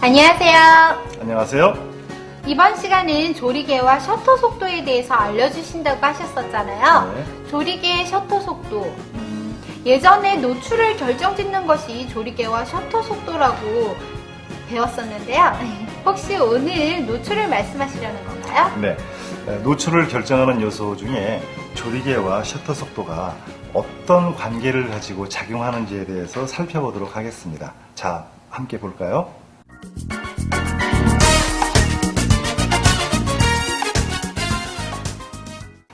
안녕하세요. 안녕하세요. 이번 시간은 조리개와 셔터 속도에 대해서 알려주신다고 하셨었잖아요. 네. 조리개의 셔터 속도. 예전에 노출을 결정짓는 것이 조리개와 셔터 속도라고 배웠었는데요. 혹시 오늘 노출을 말씀하시려는 건가요? 네. 노출을 결정하는 요소 중에 조리개와 셔터 속도가 어떤 관계를 가지고 작용하는지에 대해서 살펴보도록 하겠습니다. 자, 함께 볼까요?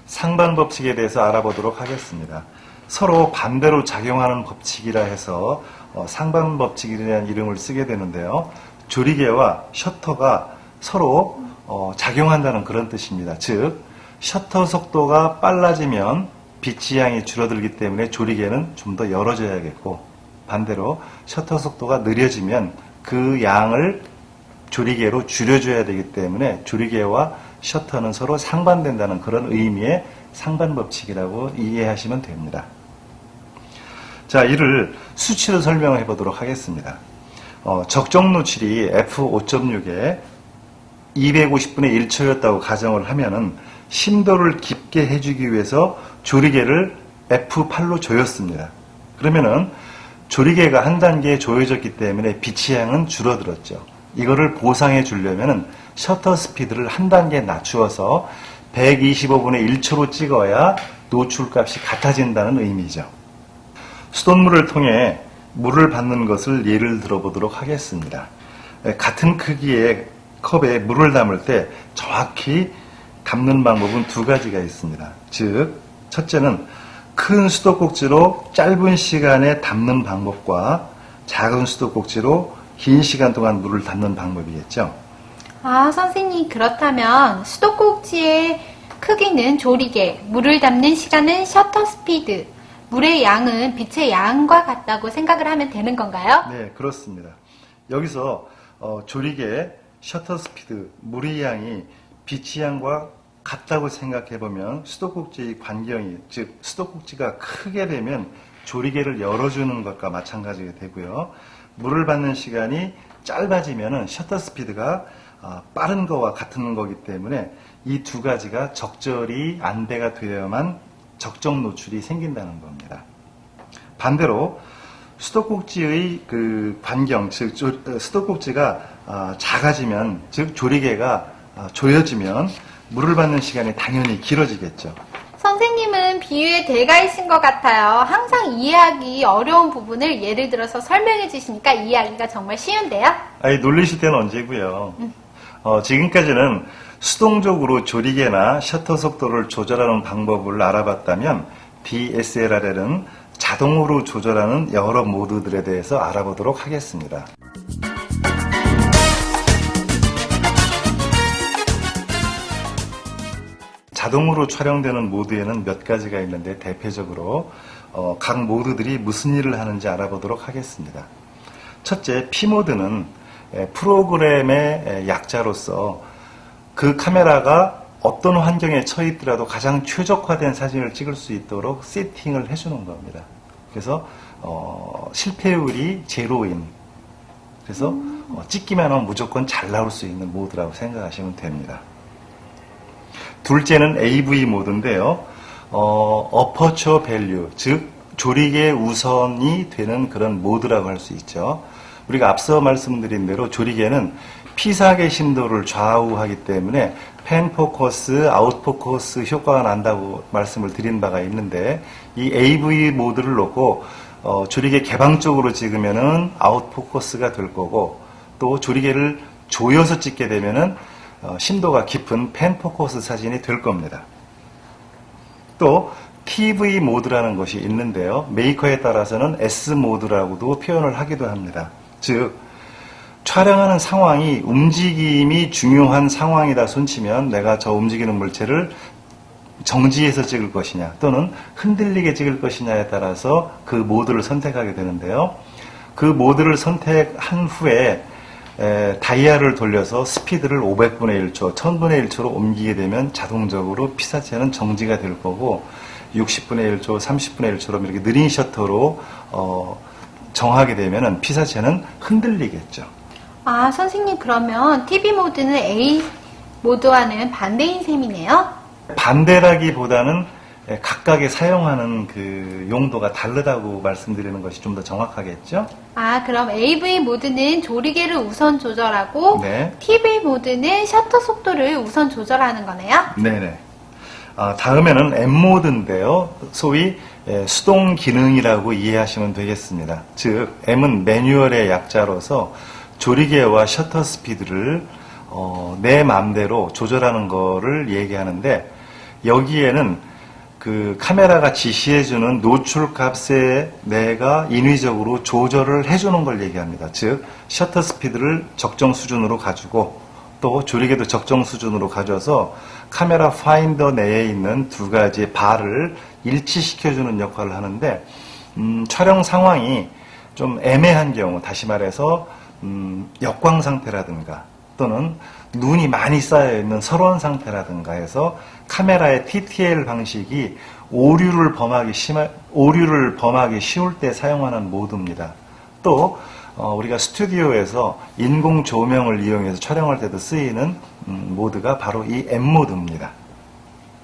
상반 법칙에 대해서 알아보도록 하겠습니다. 서로 반대로 작용하는 법칙이라 해서 상반 법칙이라는 이름을 쓰게 되는데요. 조리개와 셔터가 서로 작용한다는 그런 뜻입니다. 즉, 셔터 속도가 빨라지면 빛의 양이 줄어들기 때문에 조리개는 좀 더 열어줘야겠고, 반대로 셔터 속도가 느려지면 그 양을 조리개로 줄여줘야 되기 때문에 조리개와 셔터는 서로 상반된다는 그런 의미의 상반 법칙이라고 이해하시면 됩니다. 자, 이를 수치로 설명해 보도록 하겠습니다. 적정 노출이 f5.6에 250분의 1초였다고 가정을 하면은 심도를 깊게 해주기 위해서 조리개를 f8로 조였습니다. 그러면은 조리개가 한 단계 조여졌기 때문에 빛의 양은 줄어들었죠. 이거를 보상해 주려면은 셔터 스피드를 한 단계 낮추어서 125분의 1초로 찍어야 노출값이 같아진다는 의미죠. 수돗물을 통해 물을 받는 것을 예를 들어보도록 하겠습니다. 같은 크기의 컵에 물을 담을 때 정확히 담는 방법은 두 가지가 있습니다. 즉, 첫째는 큰 수도꼭지로 짧은 시간에 담는 방법과 작은 수도꼭지로 긴 시간 동안 물을 담는 방법이겠죠. 아, 선생님, 그렇다면 수도꼭지의 크기는 조리개, 물을 담는 시간은 셔터 스피드, 물의 양은 빛의 양과 같다고 생각을 하면 되는 건가요? 네, 그렇습니다. 여기서 조리개, 셔터 스피드, 물의 양이 빛의 양과 같다고 생각해보면 수도꼭지의 반경이, 즉 수도꼭지가 크게 되면 조리개를 열어주는 것과 마찬가지가 되고요. 물을 받는 시간이 짧아지면 셔터 스피드가 빠른 거와 같은 거기 때문에 이 두 가지가 적절히 안배가 되어야만 적정 노출이 생긴다는 겁니다. 반대로 수도꼭지의 그 반경, 즉 수도꼭지가 작아지면, 즉 조리개가 조여지면 물을 받는 시간이 당연히 길어지겠죠. 선생님은 비유에 대가이신 것 같아요. 항상 이해하기 어려운 부분을 예를 들어서 설명해 주시니까 이해하기가 정말 쉬운데요? 아니, 놀리실 때는 언제고요. 지금까지는 수동적으로 조리개나 셔터 속도를 조절하는 방법을 알아봤다면 DSLR에는 자동으로 조절하는 여러 모드들에 대해서 알아보도록 하겠습니다. 자동으로 촬영되는 모드에는 몇 가지가 있는데 대표적으로 각 모드들이 무슨 일을 하는지 알아보도록 하겠습니다. 첫째, P모드는 프로그램의 약자로서 그 카메라가 어떤 환경에 처해 있더라도 가장 최적화된 사진을 찍을 수 있도록 세팅을 해주는 겁니다. 그래서 실패율이 제로인, 그래서 찍기만 하면 무조건 잘 나올 수 있는 모드라고 생각하시면 됩니다. 둘째는 AV 모드인데요. 어퍼처 밸류, 즉 조리개 우선이 되는 그런 모드라고 할 수 있죠. 우리가 앞서 말씀드린 대로 조리개는 피사계 심도를 좌우하기 때문에 펜 포커스, 아웃 포커스 효과가 난다고 말씀을 드린 바가 있는데, 이 AV 모드를 놓고 조리개 개방적으로 찍으면은 아웃 포커스가 될 거고, 또 조리개를 조여서 찍게 되면은 심도가 깊은 펜 포커스 사진이 될 겁니다. 또 TV 모드라는 것이 있는데요. 메이커에 따라서는 S 모드라고도 표현을 하기도 합니다. 즉, 촬영하는 상황이 움직임이 중요한 상황이다 손치면 내가 저 움직이는 물체를 정지해서 찍을 것이냐 또는 흔들리게 찍을 것이냐에 따라서 그 모드를 선택하게 되는데요. 그 모드를 선택한 후에 다이얼을 돌려서 스피드를 500분의 1초, 1000분의 1초로 옮기게 되면 자동적으로 피사체는 정지가 될 거고, 60분의 1초, 30분의 1초로 이렇게 느린 셔터로 정하게 되면 피사체는 흔들리겠죠. 아, 선생님, 그러면 TV 모드는 A 모드와는 반대인 셈이네요? 반대라기보다는 각각의 사용하는 그 용도가 다르다고 말씀드리는 것이 좀 더 정확하겠죠? 아, 그럼 AV 모드는 조리개를 우선 조절하고 네. TV 모드는 셔터 속도를 우선 조절하는 거네요? 네네. 다음에는 M 모드인데요. 소위 수동 기능이라고 이해하시면 되겠습니다. 즉, M은 매뉴얼의 약자로서 조리개와 셔터 스피드를 내 마음대로 조절하는 거를 얘기하는데, 여기에는 그 카메라가 지시해주는 노출 값에 내가 인위적으로 조절을 해주는 걸 얘기합니다. 즉, 셔터 스피드를 적정 수준으로 가지고 또 조리개도 적정 수준으로 가져서 카메라 파인더 내에 있는 두 가지 바를 일치시켜주는 역할을 하는데, 촬영 상황이 좀 애매한 경우, 다시 말해서 역광 상태라든가 또는 눈이 많이 쌓여 있는 설원 상태라든가 해서 카메라의 TTL 방식이 오류를 범하기 쉬울 때 사용하는 모드입니다. 또 우리가 스튜디오에서 인공 조명을 이용해서 촬영할 때도 쓰이는 모드가 바로 이 M 모드입니다.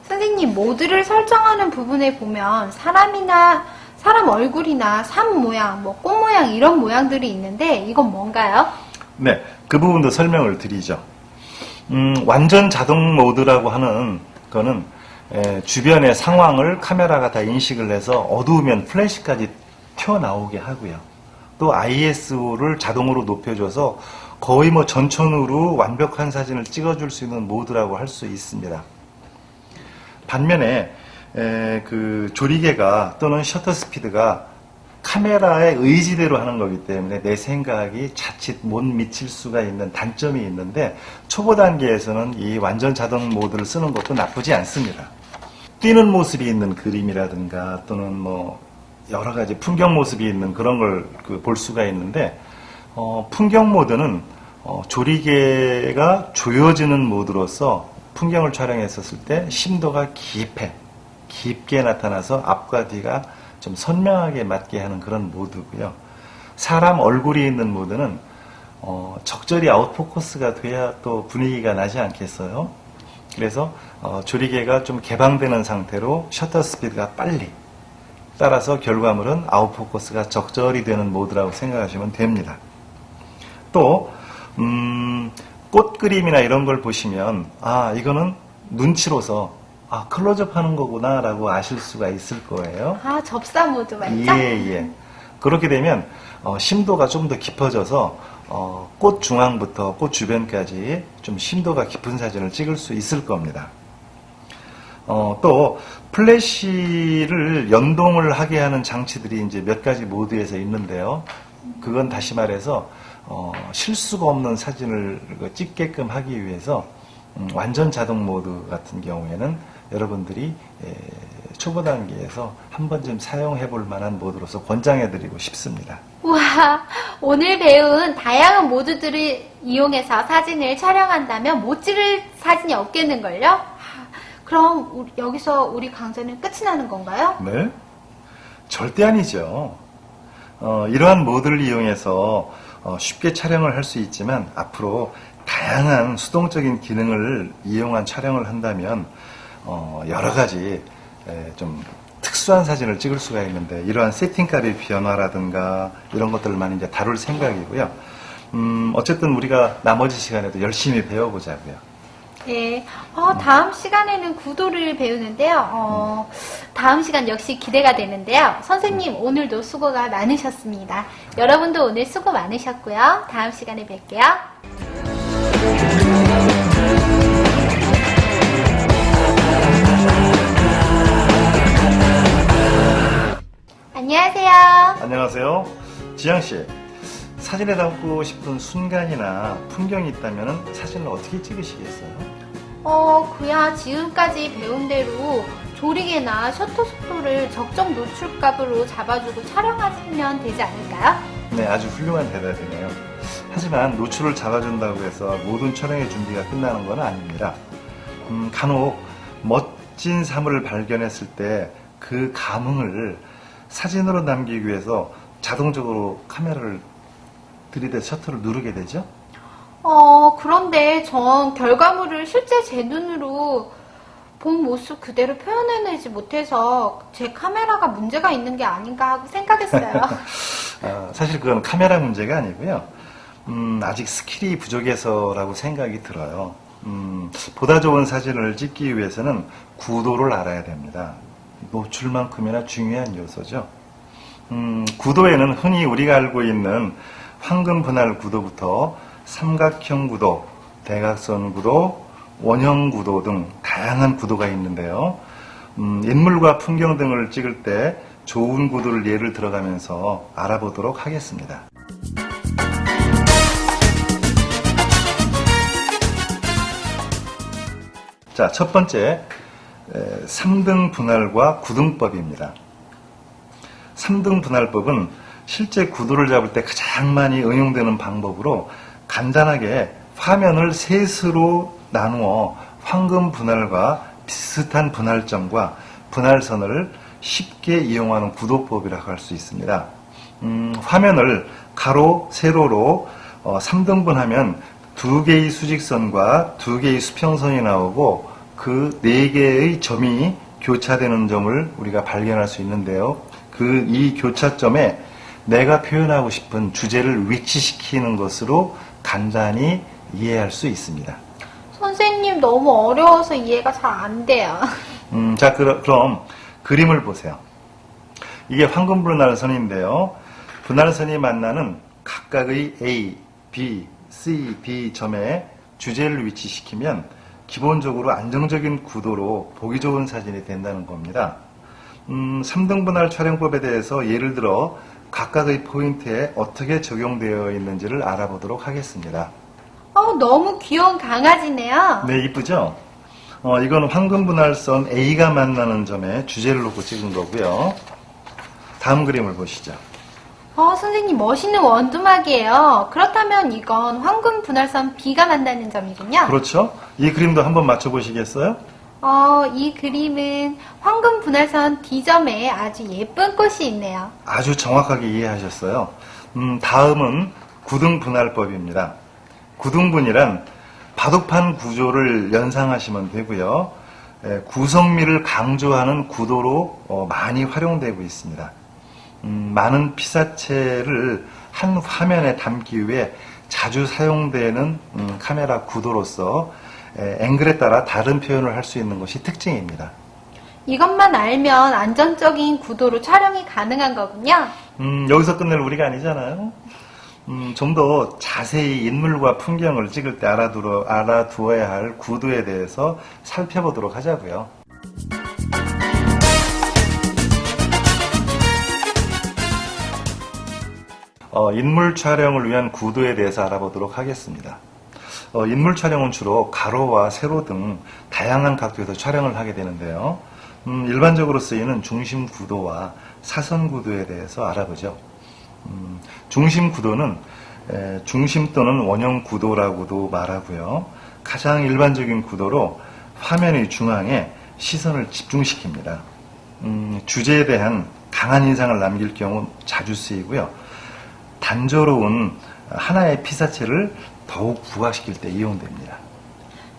선생님, 모드를 설정하는 부분에 보면 사람 얼굴이나 산 모양, 꽃 모양 이런 모양들이 있는데 이건 뭔가요? 네, 그 부분도 설명을 드리죠. 완전 자동 모드라고 하는 거는 주변의 상황을 카메라가 다 인식을 해서 어두우면 플래시까지 튀어나오게 하고요. 또 ISO를 자동으로 높여줘서 거의 전천후로 완벽한 사진을 찍어줄 수 있는 모드라고 할 수 있습니다. 반면에 그 조리개가 또는 셔터 스피드가 카메라의 의지대로 하는 거기 때문에 내 생각이 자칫 못 미칠 수가 있는 단점이 있는데, 초보 단계에서는 이 완전 자동 모드를 쓰는 것도 나쁘지 않습니다. 뛰는 모습이 있는 그림이라든가 또는 여러 가지 풍경 모습이 있는 그런 걸 볼 수가 있는데, 풍경 모드는 조리개가 조여지는 모드로서 풍경을 촬영했었을 때 심도가 깊게 나타나서 앞과 뒤가 좀 선명하게 맞게 하는 그런 모드고요. 사람 얼굴이 있는 모드는 적절히 아웃포커스가 돼야 또 분위기가 나지 않겠어요? 그래서 조리개가 좀 개방되는 상태로 셔터 스피드가 빨리, 따라서 결과물은 아웃포커스가 적절히 되는 모드라고 생각하시면 됩니다. 또 꽃 그림이나 이런 걸 보시면 이거는 눈치로서 클로즈업 하는 거구나 라고 아실 수가 있을 거예요. 접사 모드 맞죠? 예. 그렇게 되면 심도가 좀 더 깊어져서 꽃 중앙부터 꽃 주변까지 좀 심도가 깊은 사진을 찍을 수 있을 겁니다. 또 플래시를 연동을 하게 하는 장치들이 이제 몇 가지 모드에서 있는데요. 그건 다시 말해서 실수가 없는 사진을 찍게끔 하기 위해서 완전 자동 모드 같은 경우에는 여러분들이 초보 단계에서 한 번쯤 사용해 볼 만한 모드로서 권장해 드리고 싶습니다. 우와, 오늘 배운 다양한 모드들을 이용해서 사진을 촬영한다면 못 찍을 사진이 없겠는걸요? 그럼 여기서 우리 강좌는 끝이 나는 건가요? 네? 절대 아니죠. 이러한 모드를 이용해서 쉽게 촬영을 할 수 있지만, 앞으로 다양한 수동적인 기능을 이용한 촬영을 한다면 여러 가지 좀 특수한 사진을 찍을 수가 있는데, 이러한 세팅값의 변화라든가 이런 것들을 많이 이제 다룰 생각이고요. 어쨌든 우리가 나머지 시간에도 열심히 배워보자고요. 네, 다음 시간에는 구도를 배우는데요. 다음 시간 역시 기대가 되는데요. 선생님, 오늘도 수고가 많으셨습니다. 여러분도 오늘 수고 많으셨고요. 다음 시간에 뵐게요. 안녕하세요. 안녕하세요. 지양씨, 사진에 담고 싶은 순간이나 풍경이 있다면 사진을 어떻게 찍으시겠어요? 그야 지금까지 배운 대로 조리개나 셔터 속도를 적정 노출값으로 잡아주고 촬영하시면 되지 않을까요? 네, 아주 훌륭한 대답이네요. 하지만 노출을 잡아준다고 해서 모든 촬영의 준비가 끝나는 건 아닙니다. 간혹 멋진 사물을 발견했을 때 그 감흥을 사진으로 남기기 위해서 자동적으로 카메라를 들이대 셔터를 누르게 되죠? 그런데 전 결과물을 실제 제 눈으로 본 모습 그대로 표현해내지 못해서 제 카메라가 문제가 있는 게 아닌가 하고 생각했어요. 사실 그건 카메라 문제가 아니고요. 아직 스킬이 부족해서라고 생각이 들어요. 보다 좋은 사진을 찍기 위해서는 구도를 알아야 됩니다. 노출만큼이나 중요한 요소죠. 구도에는 흔히 우리가 알고 있는 황금 분할 구도부터 삼각형 구도, 대각선 구도, 원형 구도 등 다양한 구도가 있는데요. 인물과 풍경 등을 찍을 때 좋은 구도를 예를 들어가면서 알아보도록 하겠습니다. 자, 첫 번째 3등 분할과 구등법입니다. 3등 분할법은 실제 구도를 잡을 때 가장 많이 응용되는 방법으로 간단하게 화면을 셋으로 나누어 황금 분할과 비슷한 분할점과 분할선을 쉽게 이용하는 구도법이라고 할 수 있습니다. 화면을 가로, 세로로 3등분하면 2개의 수직선과 2개의 수평선이 나오고 그 4개의 점이 교차되는 점을 우리가 발견할 수 있는데요. 이 교차점에 내가 표현하고 싶은 주제를 위치시키는 것으로 간단히 이해할 수 있습니다. 선생님 너무 어려워서 이해가 잘 안 돼요. 자, 그럼 그림을 보세요. 이게 황금 분할선인데요. 분할선이 만나는 각각의 A, B, C, D 점에 주제를 위치시키면 기본적으로 안정적인 구도로 보기 좋은 사진이 된다는 겁니다. 3등 분할 촬영법에 대해서 예를 들어 각각의 포인트에 어떻게 적용되어 있는지를 알아보도록 하겠습니다. 너무 귀여운 강아지네요. 네, 이쁘죠? 이건 황금 분할선 A가 만나는 점에 주제를 놓고 찍은 거고요. 다음 그림을 보시죠. 선생님 멋있는 원두막이에요. 그렇다면 이건 황금 분할선 B가 만나는 점이군요. 그렇죠? 이 그림도 한번 맞춰보시겠어요? 이 그림은 황금 분할선 D점에 아주 예쁜 꽃이 있네요. 아주 정확하게 이해하셨어요. 다음은 구등분할법입니다. 구등분이란 바둑판 구조를 연상하시면 되고요. 구성미를 강조하는 구도로 많이 활용되고 있습니다. 많은 피사체를 한 화면에 담기 위해 자주 사용되는 카메라 구도로서 앵글에 따라 다른 표현을 할 수 있는 것이 특징입니다. 이것만 알면 안정적인 구도로 촬영이 가능한 거군요. 여기서 끝낼 우리가 아니잖아요. 좀 더 자세히 인물과 풍경을 찍을 때 알아두어야 할 구도에 대해서 살펴보도록 하자고요. 인물 촬영을 위한 구도에 대해서 알아보도록 하겠습니다. 인물 촬영은 주로 가로와 세로 등 다양한 각도에서 촬영을 하게 되는데요. 일반적으로 쓰이는 중심 구도와 사선 구도에 대해서 알아보죠. 중심 구도는 중심 또는 원형 구도라고도 말하고요. 가장 일반적인 구도로 화면의 중앙에 시선을 집중시킵니다. 주제에 대한 강한 인상을 남길 경우 자주 쓰이고요. 단조로운 하나의 피사체를 더욱 부각시킬 때 이용됩니다.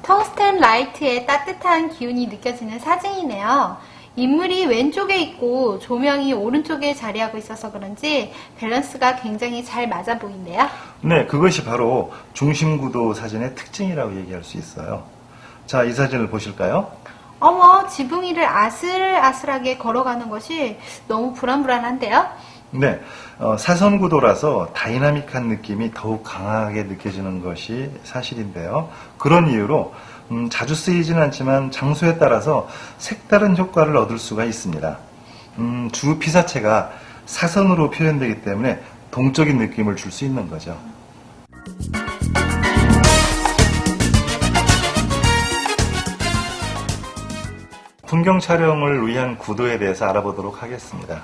텅스텐 라이트의 따뜻한 기운이 느껴지는 사진이네요. 인물이 왼쪽에 있고 조명이 오른쪽에 자리하고 있어서 그런지 밸런스가 굉장히 잘 맞아 보이는데요. 네, 그것이 바로 중심구도 사진의 특징이라고 얘기할 수 있어요. 자, 이 사진을 보실까요? 지붕 위를 아슬아슬하게 걸어가는 것이 너무 불안불안한데요. 네, 사선구도라서 다이나믹한 느낌이 더욱 강하게 느껴지는 것이 사실인데요. 그런 이유로 자주 쓰이지는 않지만 장소에 따라서 색다른 효과를 얻을 수가 있습니다. 주 피사체가 사선으로 표현되기 때문에 동적인 느낌을 줄 수 있는 거죠. 풍경 촬영을 위한 구도에 대해서 알아보도록 하겠습니다.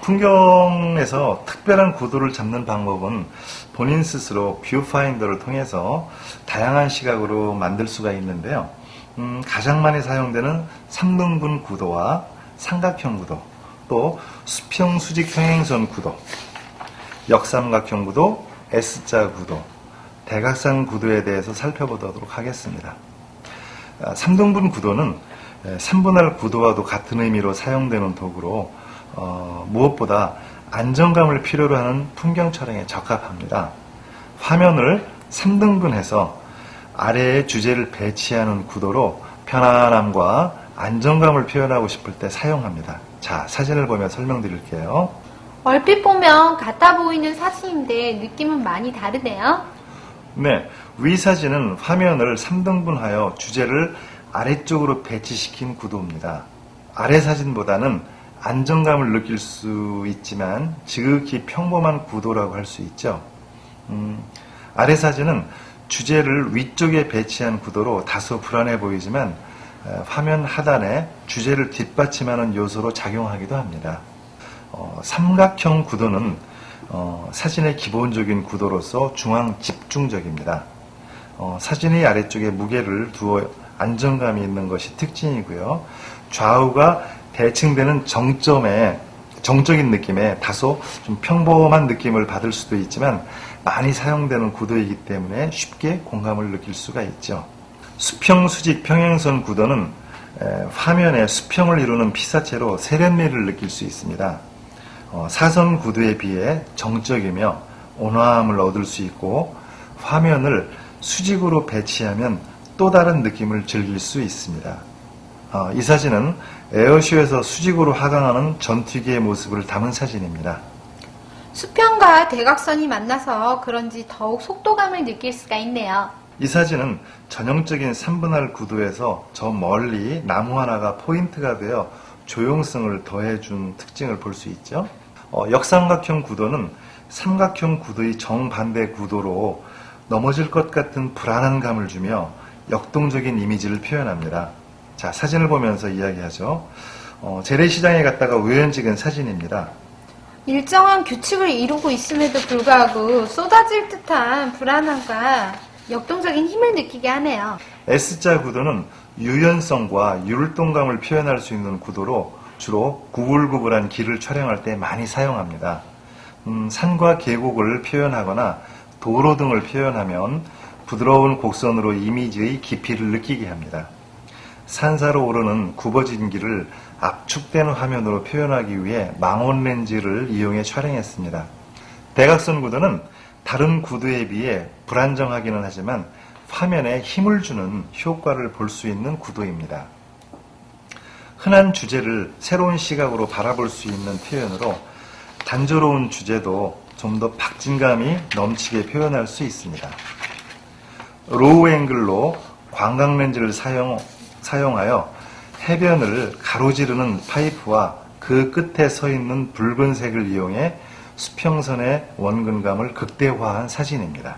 풍경에서 특별한 구도를 잡는 방법은 본인 스스로 뷰파인더를 통해서 다양한 시각으로 만들 수가 있는데요. 가장 많이 사용되는 3등분 구도와 삼각형 구도, 또 수평 수직 평행선 구도, 역삼각형 구도, S자 구도, 대각선 구도에 대해서 살펴보도록 하겠습니다. 3등분 구도는 3분할 구도와도 같은 의미로 사용되는 도구로 무엇보다 안정감을 필요로 하는 풍경 촬영에 적합합니다. 화면을 3등분해서 아래에 주제를 배치하는 구도로 편안함과 안정감을 표현하고 싶을 때 사용합니다. 자, 사진을 보며 설명드릴게요. 얼핏 보면 같아 보이는 사진인데 느낌은 많이 다르네요. 네, 위 사진은 화면을 3등분하여 주제를 아래쪽으로 배치시킨 구도입니다. 아래 사진보다는 안정감을 느낄 수 있지만 지극히 평범한 구도라고 할 수 있죠. 아래 사진은 주제를 위쪽에 배치한 구도로 다소 불안해 보이지만 화면 하단에 주제를 뒷받침하는 요소로 작용하기도 합니다. 삼각형 구도는 사진의 기본적인 구도로서 중앙 집중적입니다. 사진의 아래쪽에 무게를 두어 안정감이 있는 것이 특징이고요. 좌우가 대칭되는 정적인 느낌에 다소 좀 평범한 느낌을 받을 수도 있지만 많이 사용되는 구도이기 때문에 쉽게 공감을 느낄 수가 있죠. 수평, 수직, 평행선 구도는 화면에 수평을 이루는 피사체로 세련미를 느낄 수 있습니다. 사선 구도에 비해 정적이며 온화함을 얻을 수 있고 화면을 수직으로 배치하면 또 다른 느낌을 즐길 수 있습니다. 이 사진은 에어쇼에서 수직으로 하강하는 전투기의 모습을 담은 사진입니다. 수평과 대각선이 만나서 그런지 더욱 속도감을 느낄 수가 있네요. 이 사진은 전형적인 3분할 구도에서 저 멀리 나무 하나가 포인트가 되어 조용성을 더해준 특징을 볼 수 있죠. 역삼각형 구도는 삼각형 구도의 정반대 구도로 넘어질 것 같은 불안한 감을 주며 역동적인 이미지를 표현합니다. 자, 사진을 보면서 이야기하죠. 재래시장에 갔다가 우연히 찍은 사진입니다. 일정한 규칙을 이루고 있음에도 불구하고 쏟아질 듯한 불안함과 역동적인 힘을 느끼게 하네요. S자 구도는 유연성과 율동감을 표현할 수 있는 구도로 주로 구불구불한 길을 촬영할 때 많이 사용합니다. 산과 계곡을 표현하거나 도로 등을 표현하면 부드러운 곡선으로 이미지의 깊이를 느끼게 합니다. 산사로 오르는 굽어진 길을 압축된 화면으로 표현하기 위해 망원 렌즈를 이용해 촬영했습니다. 대각선 구도는 다른 구도에 비해 불안정하기는 하지만 화면에 힘을 주는 효과를 볼 수 있는 구도입니다. 흔한 주제를 새로운 시각으로 바라볼 수 있는 표현으로 단조로운 주제도 좀 더 박진감이 넘치게 표현할 수 있습니다. 로우 앵글로 광각 렌즈를 사용하여 해변을 가로지르는 파이프와 그 끝에 서 있는 붉은색을 이용해 수평선의 원근감을 극대화한 사진입니다.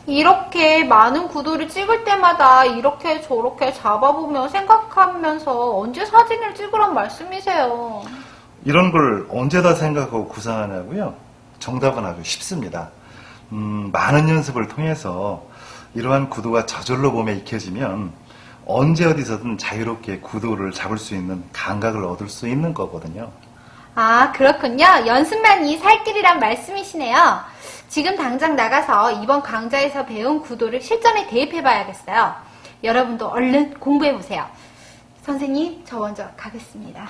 이렇게 많은 구도를 찍을 때마다 이렇게 저렇게 잡아보며 생각하면서 언제 사진을 찍으란 말씀이세요? 이런 걸 언제 다 생각하고 구상하냐고요? 정답은 아주 쉽습니다. 많은 연습을 통해서 이러한 구도가 저절로 몸에 익혀지면 언제 어디서든 자유롭게 구도를 잡을 수 있는 감각을 얻을 수 있는 거거든요. 아, 그렇군요. 연습만이 살 길이란 말씀이시네요. 지금 당장 나가서 이번 강좌에서 배운 구도를 실전에 대입해봐야겠어요. 여러분도 얼른 공부해보세요. 선생님, 저 먼저 가겠습니다.